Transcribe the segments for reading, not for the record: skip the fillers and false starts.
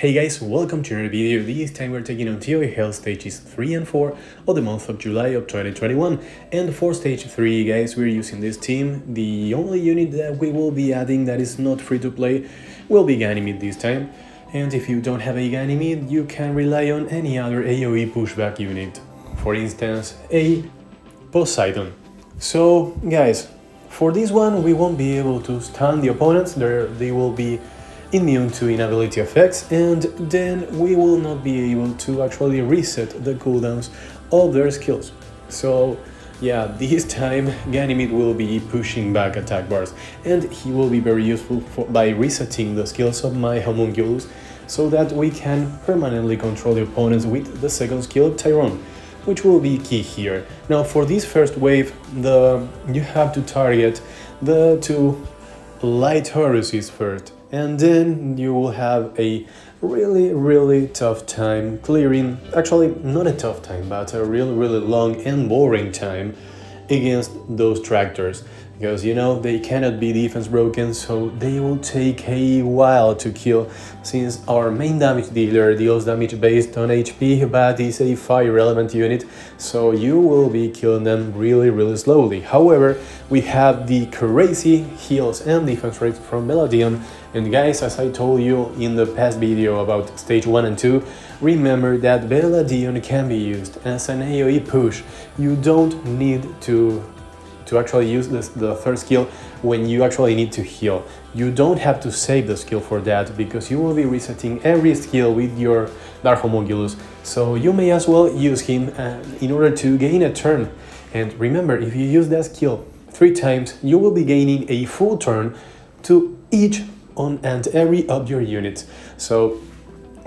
Hey guys, welcome to another video. This time we're taking on TOE Health stages 3 and 4 of the month of July of 2021. And for stage 3 guys, we're using this team. The only unit that we will be adding that is not free to play will be Ganymede this time. And if you don't have a Ganymede, you can rely on any other AoE pushback unit. For instance, a Poseidon. So guys, for this one we won't be able to stun the opponents, they will be immune to inability effects, and then we will not be able to actually reset the cooldowns of their skills. So yeah, this time Ganymede will be pushing back attack bars, and he will be very useful by resetting the skills of my homunculus so that we can permanently control the opponents with the second skill of Tyrone, which will be key here. Now for this first wave, you have to target the two light Horuses first, and then you will have a really tough time clearing, actually not a tough time, but a really long and boring time against those tractors, because you know they cannot be defense broken, so they will take a while to kill, since our main damage dealer deals damage based on HP but is a fire relevant unit, so you will be killing them really slowly. However, we have the crazy heals and defense rates from Beladion, and guys, as I told you in the past video about stage 1 and 2, remember that Beladion can be used as an AoE push. You don't need to actually use the third skill when you actually need to heal. You don't have to save the skill for that, because you will be resetting every skill with your Dark Homunculus, so you may as well use him in order to gain a turn. And remember, if you use that skill 3 times, you will be gaining a full turn to each and every of your units. So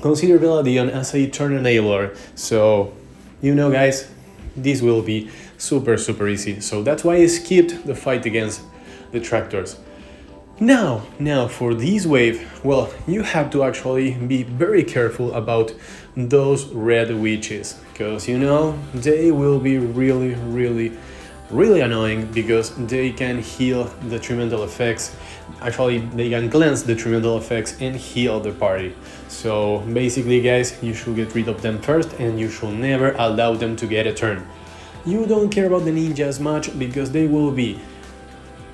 consider Beladion as a turn enabler. So you know guys, this will be super easy. So that's why I skipped the fight against the tractors. Now for this wave, well, you have to actually be very careful about those red witches, because you know they will be really annoying, because they can heal detrimental effects. Actually, they can cleanse detrimental effects and heal the party. So basically guys, you should get rid of them first, and you should never allow them to get a turn. You don't care about the ninjas much, because they will be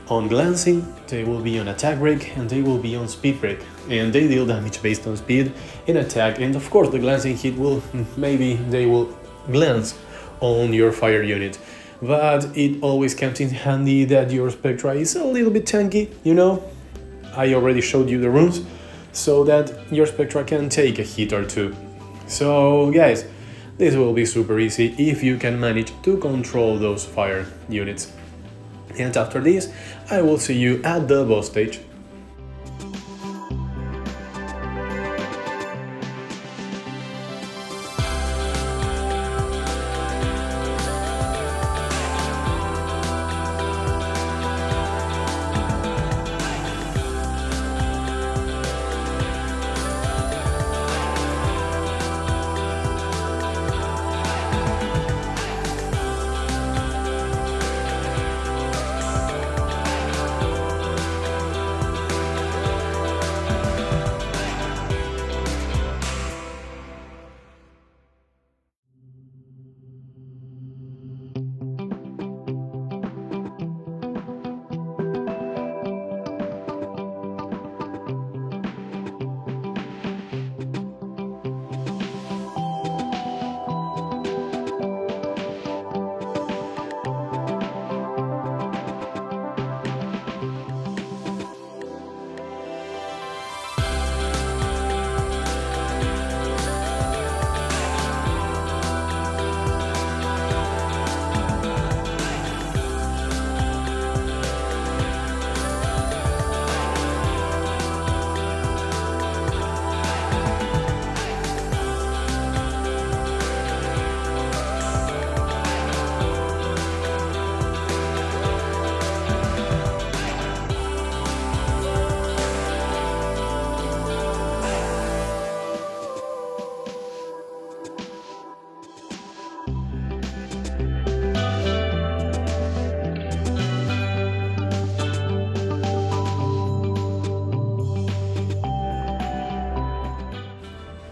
on glancing, they will be on attack break, and they will be on speed break, and they deal damage based on speed and attack. And of course the glancing hit will, maybe they will glance on your fire unit, but it always comes in handy that your Spectra is a little bit tanky, you know. I already showed you the runes, so that your Spectra can take a hit or two. So guys, this will be super easy if you can manage to control those fire units. And after this, I will see you at the boss stage.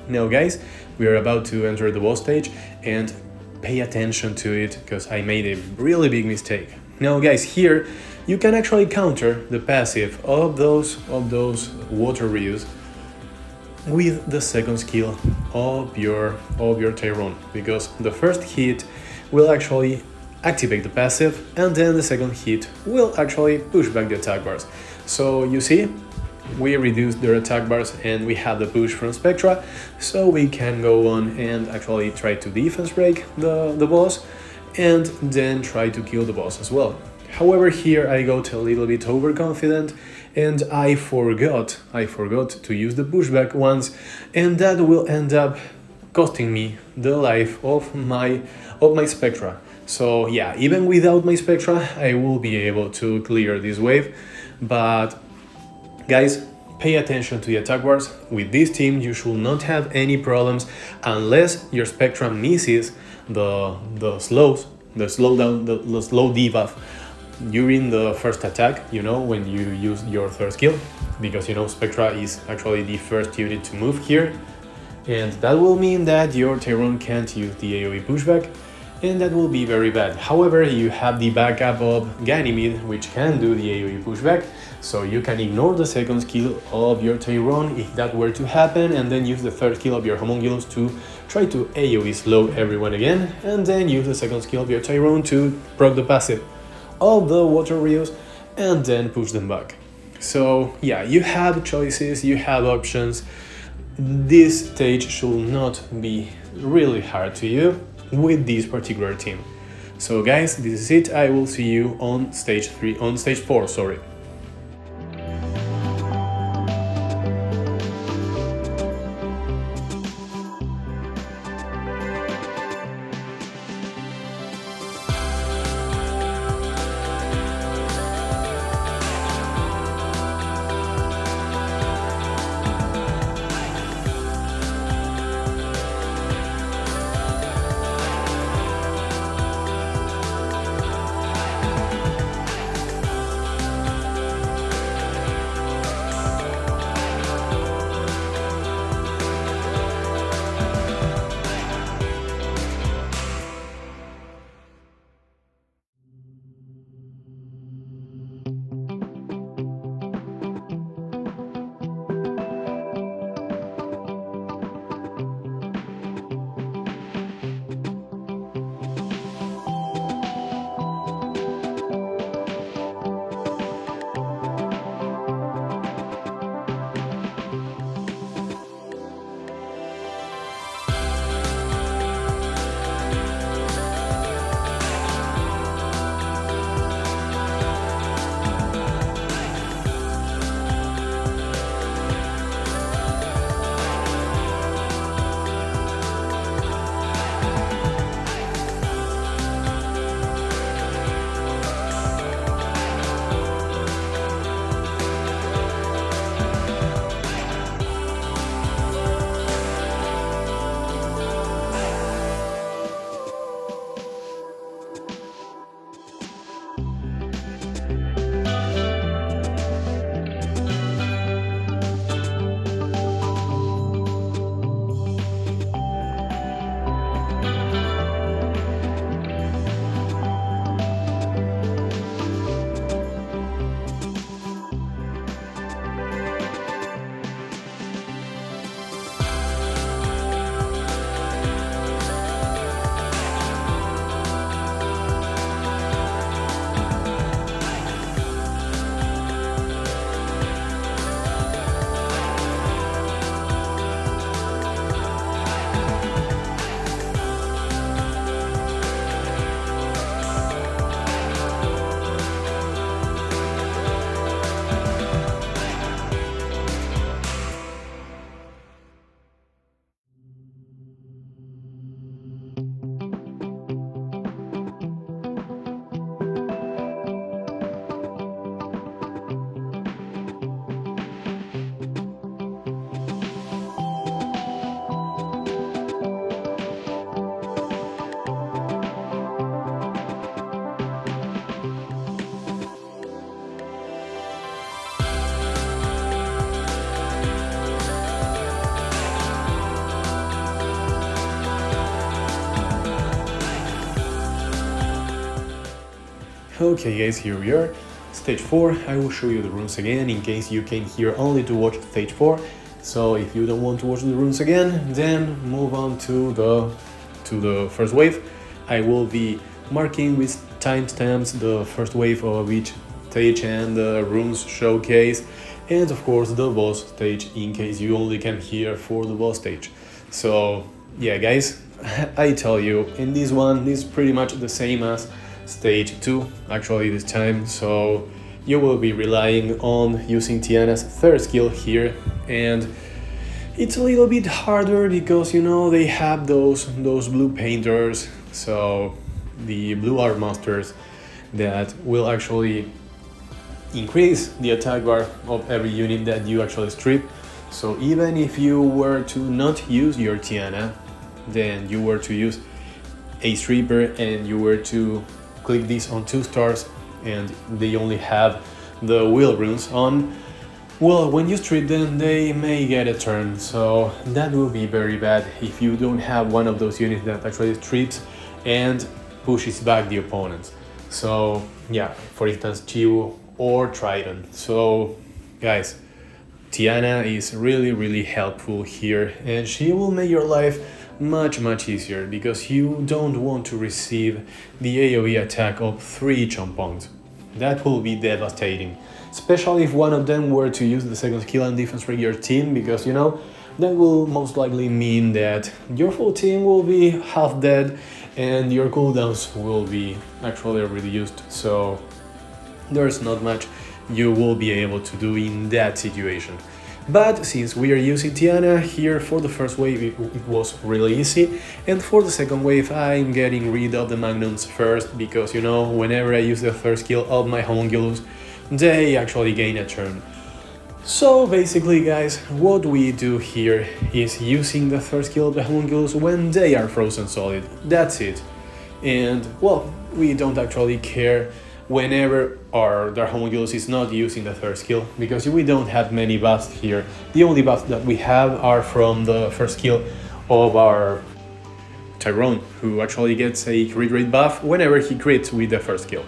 Now guys, we are about to enter the boss stage, and pay attention to it because I made a really big mistake. Now guys, here you can actually counter the passive of those water reuse with the second skill of your Tyrone, because the first hit will actually activate the passive, and then the second hit will actually push back the attack bars. So you see, we reduced their attack bars and we have the push from Spectra, so we can go on and actually try to defense break the boss and then try to kill the boss as well. However, here I got a little bit overconfident and I forgot to use the pushback once, and that will end up costing me the life of my Spectra. So yeah, even without my Spectra, I will be able to clear this wave. But guys, pay attention to the attack bars. With this team, you should not have any problems unless your Spectra misses the slow debuff during the first attack, you know, when you use your third skill, because you know Spectra is actually the first unit to move here, and that will mean that your Tyrone can't use the AoE pushback, and that will be very bad. However, you have the backup of Ganymede, which can do the AoE pushback, so you can ignore the second skill of your Tyrone if that were to happen, and then use the third skill of your Homunculus to try to AoE slow everyone again, and then use the second skill of your Tyrone to proc the passive of the water reuse and then push them back. So yeah, you have choices, you have options. This stage should not be really hard to you with this particular team. So guys, this is it. I will see you on stage 4, sorry. Okay guys, here we are. Stage 4, I will show you the runes again in case you came here only to watch stage 4. So if you don't want to watch the runes again, then move on to the first wave. I will be marking with timestamps the first wave of each stage and the runes showcase, and of course the boss stage in case you only came here for the boss stage. So yeah guys, I tell you, in this one, this is pretty much the same as stage 2 actually this time, so you will be relying on using Tiana's third skill here, and it's a little bit harder because you know they have those blue painters, so the blue art monsters that will actually increase the attack bar of every unit that you actually strip. So even if you were to not use your Tiana, then you were to use a stripper and you were to click this on 2 stars and they only have the wheel runes on, well, when you strip them they may get a turn, so that will be very bad if you don't have one of those units that actually strips and pushes back the opponents. So yeah, for instance Chiu or Triton. So guys, Tiana is really helpful here, and she will make your life much easier because you don't want to receive the AoE attack of 3 chompongs. That will be devastating, especially if one of them were to use the second skill and defense rig your team, because you know that will most likely mean that your full team will be half dead and your cooldowns will be actually reduced, so there's not much you will be able to do in that situation. But since we are using Tiana here for the first wave, it was really easy, and for the second wave I'm getting rid of the Magnums first because you know whenever I use the third skill of my homunculus they actually gain a turn. So basically guys, what we do here is using the third skill of the homunculus when they are frozen solid, that's it. And well, we don't actually care whenever the homunculus is not using the third skill, because we don't have many buffs here. The only buffs that we have are from the first skill of our Tyrone, who actually gets a crit rate buff whenever he crits with the first skill.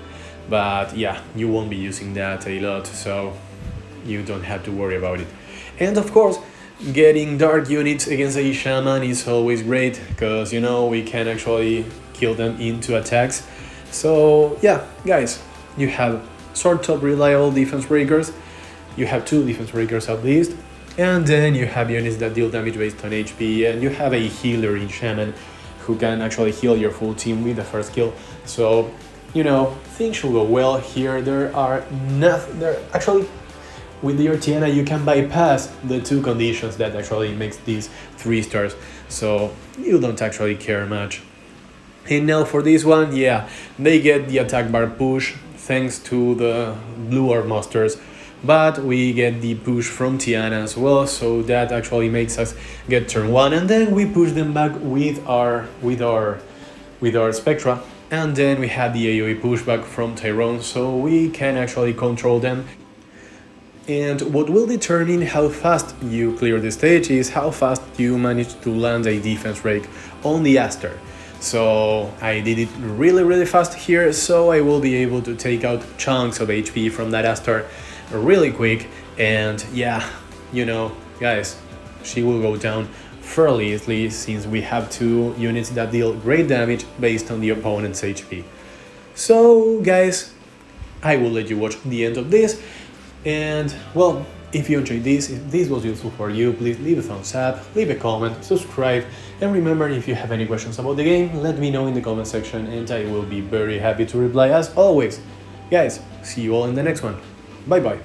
But yeah, you won't be using that a lot, so you don't have to worry about it. And of course, getting dark units against a shaman is always great, because you know we can actually kill them into attacks. So yeah guys, you have sort of reliable defense breakers, you have 2 defense breakers at least, and then you have units that deal damage based on HP, and you have a healer in Shaman who can actually heal your full team with the first skill. So you know, things should go well here. Actually, with your Tiana you can bypass the 2 conditions that actually makes these 3 stars, so you don't actually care much. And now for this one, yeah, they get the attack bar push thanks to the blue art monsters, but we get the push from Tiana as well, so that actually makes us get turn 1, and then we push them back with our Spectra, and then we have the AoE pushback from Tyrone, so we can actually control them. And what will determine how fast you clear the stage is how fast you manage to land a defense rake on the Astar. So I did it really fast here, so I will be able to take out chunks of HP from that Astar really quick, and yeah, you know guys, she will go down fairly easily since we have 2 units that deal great damage based on the opponent's HP. So guys, I will let you watch the end of this, and well, if you enjoyed this, if this was useful for you, please leave a thumbs up, leave a comment, subscribe, and remember, if you have any questions about the game, let me know in the comment section and I will be very happy to reply as always. Guys, see you all in the next one. Bye bye.